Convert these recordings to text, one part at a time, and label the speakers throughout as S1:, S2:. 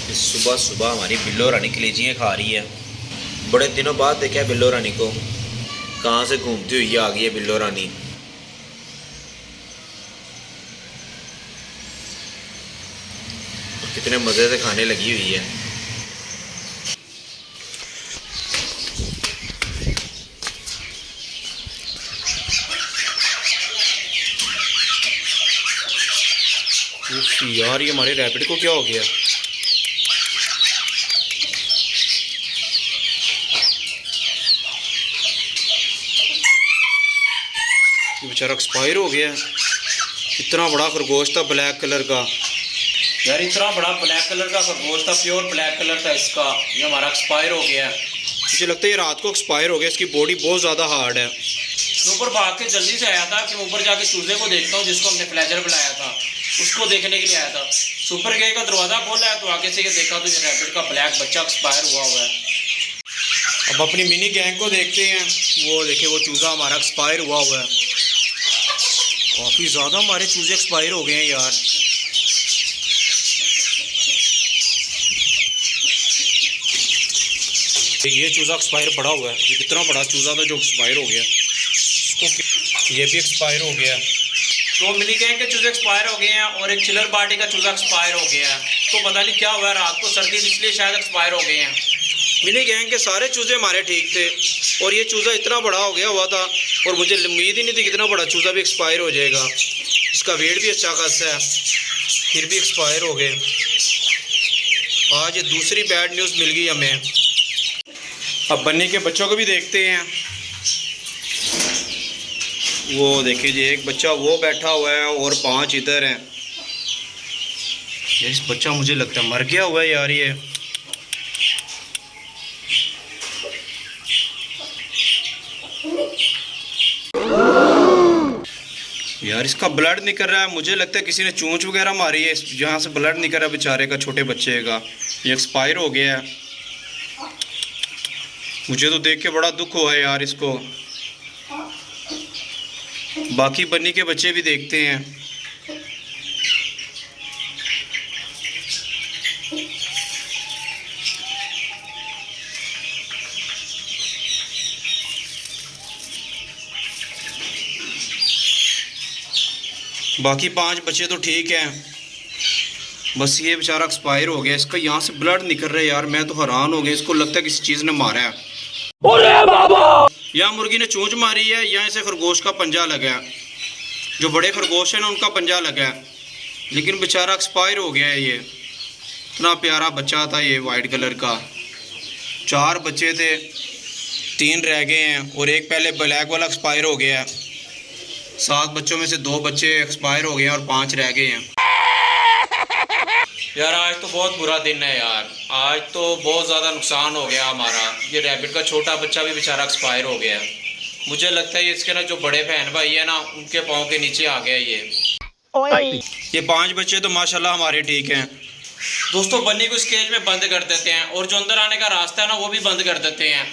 S1: सुबह सुबह हमारी बिल्लो रानी कलेजियाँ खा रही है। बड़े दिनों बाद देखा है बिल्लो रानी को। कहाँ से घूमती हुई आ गई है बिल्लो रानी। और कितने मज़े से खाने लगी हुई है। यार ये हमारे रैबिट को क्या हो गया। ये बेचारा एक्सपायर हो गया। इतना बड़ा खरगोश था ब्लैक कलर का। यार इतना बड़ा ब्लैक कलर का खरगोश था, प्योर ब्लैक कलर था इसका। ये हमारा एक्सपायर हो गया। मुझे लगता है ये रात को एक्सपायर हो गया। इसकी बॉडी बहुत ज़्यादा हार्ड है। मैं ऊपर भाग के जल्दी से आया था कि ऊपर जाके चूजे को देखता हूँ जिसको हमने फ्लेजर बुलाया था, उसको देखने के लिए आया था। सुपर के का दरवाज़ा खोला है तो आगे से ये देखा तो ये रैबिट का ब्लैक बच्चा एक्सपायर हुआ है। अब अपनी मिनी गैंग को देखते हैं। वो देखे वो चूज़ा हमारा एक्सपायर हुआ है। काफ़ी ज़्यादा हमारे चूज़े एक्सपायर हो गए हैं यार। ये चूज़ा एक्सपायर पड़ा हुआ है। ये कितना बड़ा चूज़ा था जो एक्सपायर हो गया। इसको ये भी एक्सपायर हो गया। तो मिनी गैंग के चूज़े एक्सपायर हो गए हैं और एक चिलर पार्टी का चूज़ा एक्सपायर हो गया है। तो पता नहीं क्या हुआ है, रात को सर्दी इसलिए शायद एक्सपायर हो गए हैं। मिनी गैंग के सारे चूज़े हमारे ठीक थे और ये चूज़ा इतना बड़ा हो गया हुआ था और मुझे उम्मीद ही नहीं थी कितना बड़ा चूज़ा भी एक्सपायर हो जाएगा। इसका वेट भी अच्छा खासा है, फिर भी एक्सपायर हो गए। आज ये दूसरी बैड न्यूज़ मिल गई हमें। अब बन्नी के बच्चों को भी देखते हैं। वो देखिए जी, एक बच्चा वो बैठा हुआ है और 5 इधर हैं। इस बच्चा मुझे लगता है मर गया हुआ है यार। ये यार इसका ब्लड निकल रहा है। मुझे लगता है किसी ने चोंच वगैरह मारी है जहाँ से ब्लड निकल रहा है बेचारे का, छोटे बच्चे का। ये एक्सपायर हो गया है। मुझे तो देख के बड़ा दुख हुआ है यार इसको। बाकी बन्नी के बच्चे भी देखते हैं। बाकी 5 बच्चे तो ठीक हैं, बस ये बेचारा एक्सपायर हो गया। इसका यहाँ से ब्लड निकल रहा है यार। मैं तो हैरान हो गया। इसको लगता है किसी चीज़ ने मारा है। अरे बाबा! या मुर्गी ने चोंच मारी है या इसे खरगोश का पंजा लगा है। जो बड़े खरगोश हैं ना उनका पंजा लगा है, लेकिन बेचारा एक्सपायर हो गया है। ये इतना प्यारा बच्चा था ये वाइट कलर का। 4 बच्चे थे, 3 रह गए हैं और एक पहले ब्लैक वाला एक्सपायर हो गया है। 7 बच्चों में से 2 बच्चे एक्सपायर हो गए हैं और 5 रह गए हैं। यार आज तो बहुत बुरा दिन है यार। आज तो बहुत ज़्यादा नुकसान हो गया हमारा। ये रैबिट का छोटा बच्चा भी बेचारा एक्सपायर हो गया। मुझे लगता है इसके ना जो बड़े बहन भाई है ना उनके पाँव के नीचे आ गया ये 5 बच्चे तो माशाल्लाह हमारे ठीक हैं। दोस्तों बन्नी को इस केज में बंद कर देते हैं और जो अंदर आने का रास्ता है ना वो भी बंद कर देते हैं।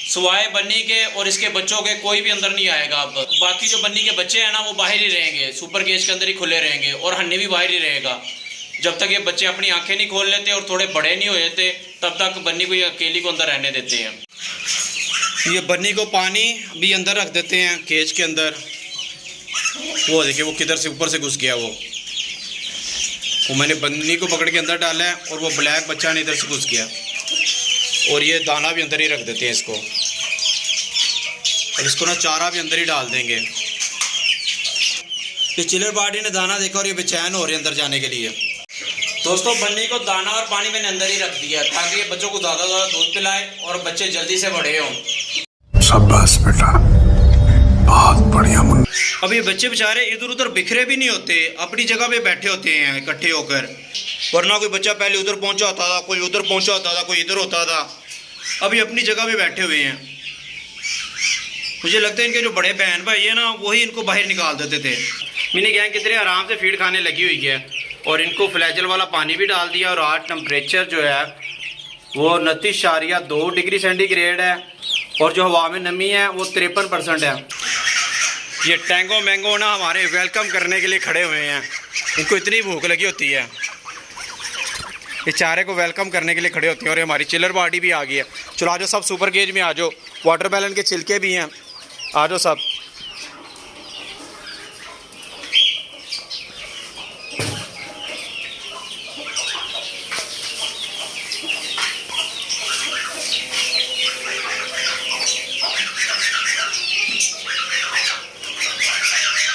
S1: सिवाय बन्नी के और इसके बच्चों के कोई भी अंदर नहीं आएगा। अब बाकी जो बन्नी के बच्चे हैं ना वो बाहर ही रहेंगे, सुपर केज के अंदर ही खुले रहेंगे और हन्नी भी बाहर ही रहेगा। जब तक ये बच्चे अपनी आंखें नहीं खोल लेते और थोड़े बड़े नहीं हो जाते तब तक बन्नी को ये अकेली को अंदर रहने देते हैं। ये बन्नी को पानी भी अंदर रख देते हैं केज के अंदर। वो देखिए वो किधर से ऊपर से घुस गया। वो मैंने बन्नी को पकड़ के अंदर डाला है और वो ब्लैक बच्चा ने इधर से घुस गया। और ये दाना भी अंदर ही रख देते हैं इसको, और इसको ना चारा भी अंदर ही डाल देंगे। ये चिलर पार्टी ने दाना देखा और ये बेचैन हो रहे हैं अंदर जाने के लिए। दोस्तों बन्नी को दाना और पानी मैंने अंदर ही रख दिया ताकि ये बच्चों को ज़्यादा दूध पिलाए और बच्चे जल्दी से बड़े हों।
S2: शाबाश बेटा, बहुत बढ़िया मुन्ना।
S1: अब ये बच्चे बेचारे इधर उधर बिखरे भी नहीं होते, अपनी जगह पे बैठे होते हैं इकट्ठे होकर। वरना कोई बच्चा पहले उधर पहुंचा होता था, कोई उधर पहुंचा होता था, कोई इधर होता था। अभी अपनी जगह पे बैठे हुए हैं। मुझे लगता है इनके जो बड़े बहन भाई है ना वही इनको बाहर निकाल देते थे। मिनी गैंग कितने आराम से फीड खाने लगी हुई है और इनको फ्लैजल वाला पानी भी डाल दिया। और आज टेम्परेचर जो है वो 29.2 डिग्री सेंटीग्रेड है और जो हवा में नमी है वो 53% है। ये टैंगो मैंगो ना हमारे वेलकम करने के लिए खड़े हुए हैं। इनको इतनी भूख लगी होती है। इस चारे को वेलकम करने के लिए खड़े होते हैं। और ये हमारी चिलर पार्टी भी आ गई है। चलो आ जाओ सब सुपर केज में आ जाओ। वाटरमेलन के छिलके भी हैं, आ जाओ सब।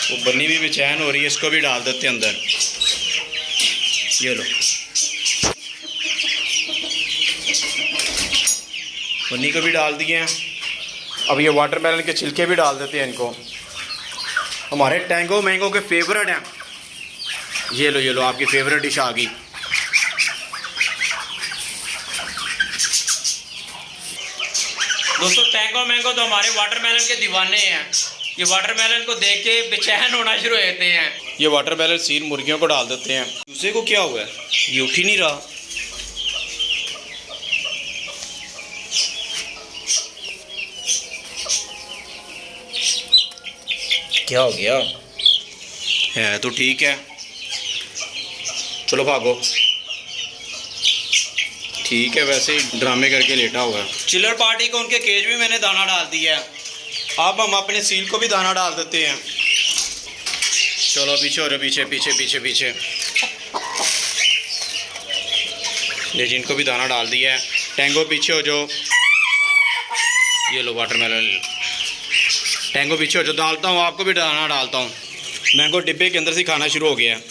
S1: वो बन्नी भी बेचैन हो रही है, इसको भी डाल देते हैं अंदर। ये लो, बन्नी को भी डाल दिए हैं। अब ये वाटरमेलन के छिलके भी डाल देते हैं इनको। हमारे टैंगो मैंगो के फेवरेट हैं। ये लो आपकी फेवरेट डिश आ गई। दोस्तों टैंगो मैंगो तो हमारे वाटरमेलन के दीवाने हैं। ये वाटरमेलन को देख के बेचैन होना शुरू हो जाते हैं। ये वाटरमेलन सील मुर्गियों को डाल देते हैं। दूसरे को क्या हुआ है, ये उठ ही नहीं रहा। क्या हो गया है? तो ठीक है, चलो भागो। ठीक है, वैसे ही ड्रामे करके लेटा हुआ है। चिलर पार्टी को उनके केज में मैंने दाना डाल दिया है। अब हम अपने सील को भी दाना डाल देते हैं। चलो पीछे हो जाओ, पीछे पीछे पीछे पीछे। ये जिनको भी दाना डाल दिया है। टैंगो पीछे हो जाओ। ये लो वाटरमेलन। टैंगो पीछे हो जाओ, डालता हूँ आपको भी दाना डालता हूँ। मैंगो डिब्बे के अंदर से खाना शुरू हो गया है।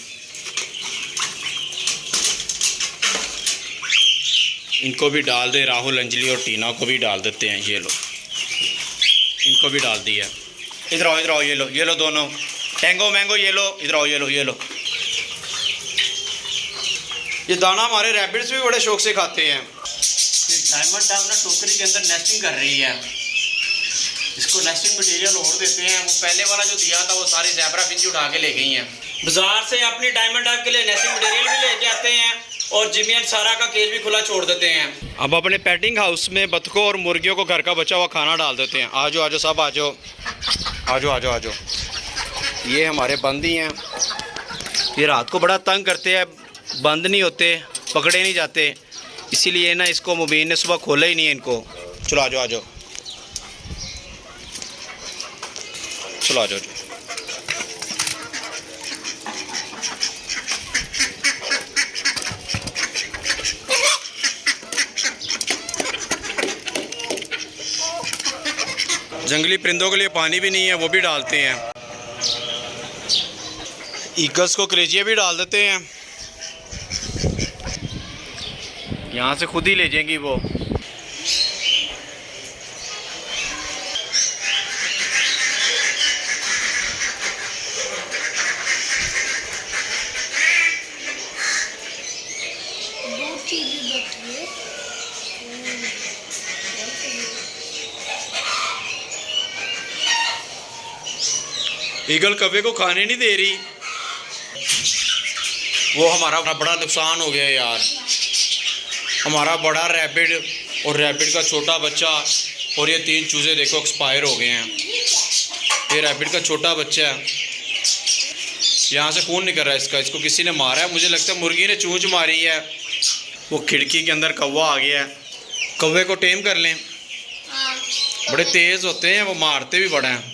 S1: इनको भी डाल दे, राहुल, अंजलि और टीना को भी डाल देते हैं। ये लो, इनको भी डाल दिया। इधर आओ, इधर आओ, ये लो दोनों। टैंगो मैंगो ये लो, इधर आओ, ये लो। ये दाना हमारे रैबिट्स भी बड़े शौक से खाते हैं। ये डायमंड डाब ना टोकरी के अंदर नेस्टिंग कर रही है। इसको नेस्टिंग मटेरियल और देते हैं। वो पहले वाला जो दिया था वो सारी ज़ेब्रा फिंच उठा के ले गई हैं। बाजार से अपनी डायमंड डाब के लिए नेस्टिंग मटेरियल भी लेके आते हैं और जिमी एंड सारा का केज भी खुला छोड़ देते हैं। अब अपने पेटिंग हाउस में बतखों और मुर्गियों को घर का बचा हुआ खाना डाल देते हैं। आ जाओ सब आ जाओ, आ जाओ। ये हमारे बंदी हैं। ये रात को बड़ा तंग करते हैं, बंद नहीं होते, पकड़े नहीं जाते। इसीलिए ना इसको मुबीन ने सुबह खोला ही नहीं है इनको। चलो आ जाओ, चलो आ जाओ। जंगली परिंदों के लिए पानी भी नहीं है, वो भी डालते हैं। ईगल्स को कलेजिया भी डाल देते हैं। यहाँ से खुद ही ले जाएंगी वो। ईगल कौवे को खाने नहीं दे रही। वो हमारा बड़ा नुकसान हो गया यार। हमारा बड़ा रैबिट और रैबिट का छोटा बच्चा और ये 3 चूज़े देखो एक्सपायर हो गए हैं। ये रैबिट का छोटा बच्चा है, यहाँ से खून निकल रहा है इसका। इसको किसी ने मारा है, मुझे लगता है मुर्गी ने चूंच मारी है। वो खिड़की के अंदर कौवा आ गया है। कौवे को टेम कर लें, बड़े तेज़ होते हैं वो, मारते भी बड़ा हैं।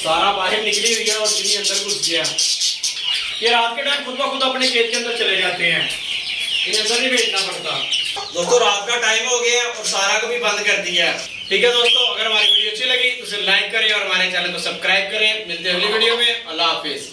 S1: सारा बाहर निकली हुई है और जिमी अंदर घुस गया। ये रात के टाइम खुद ब खुद अपने खेत के अंदर चले जाते हैं, इन्हें अंदर नहीं भेजना पड़ता। दोस्तों रात का टाइम हो गया और सारा को भी बंद कर दिया है। ठीक है दोस्तों, अगर हमारी वीडियो अच्छी लगी तो उसे लाइक करें और हमारे चैनल को सब्सक्राइब करें। मिलते हैं अगली वीडियो में। अल्लाह हाफिज़।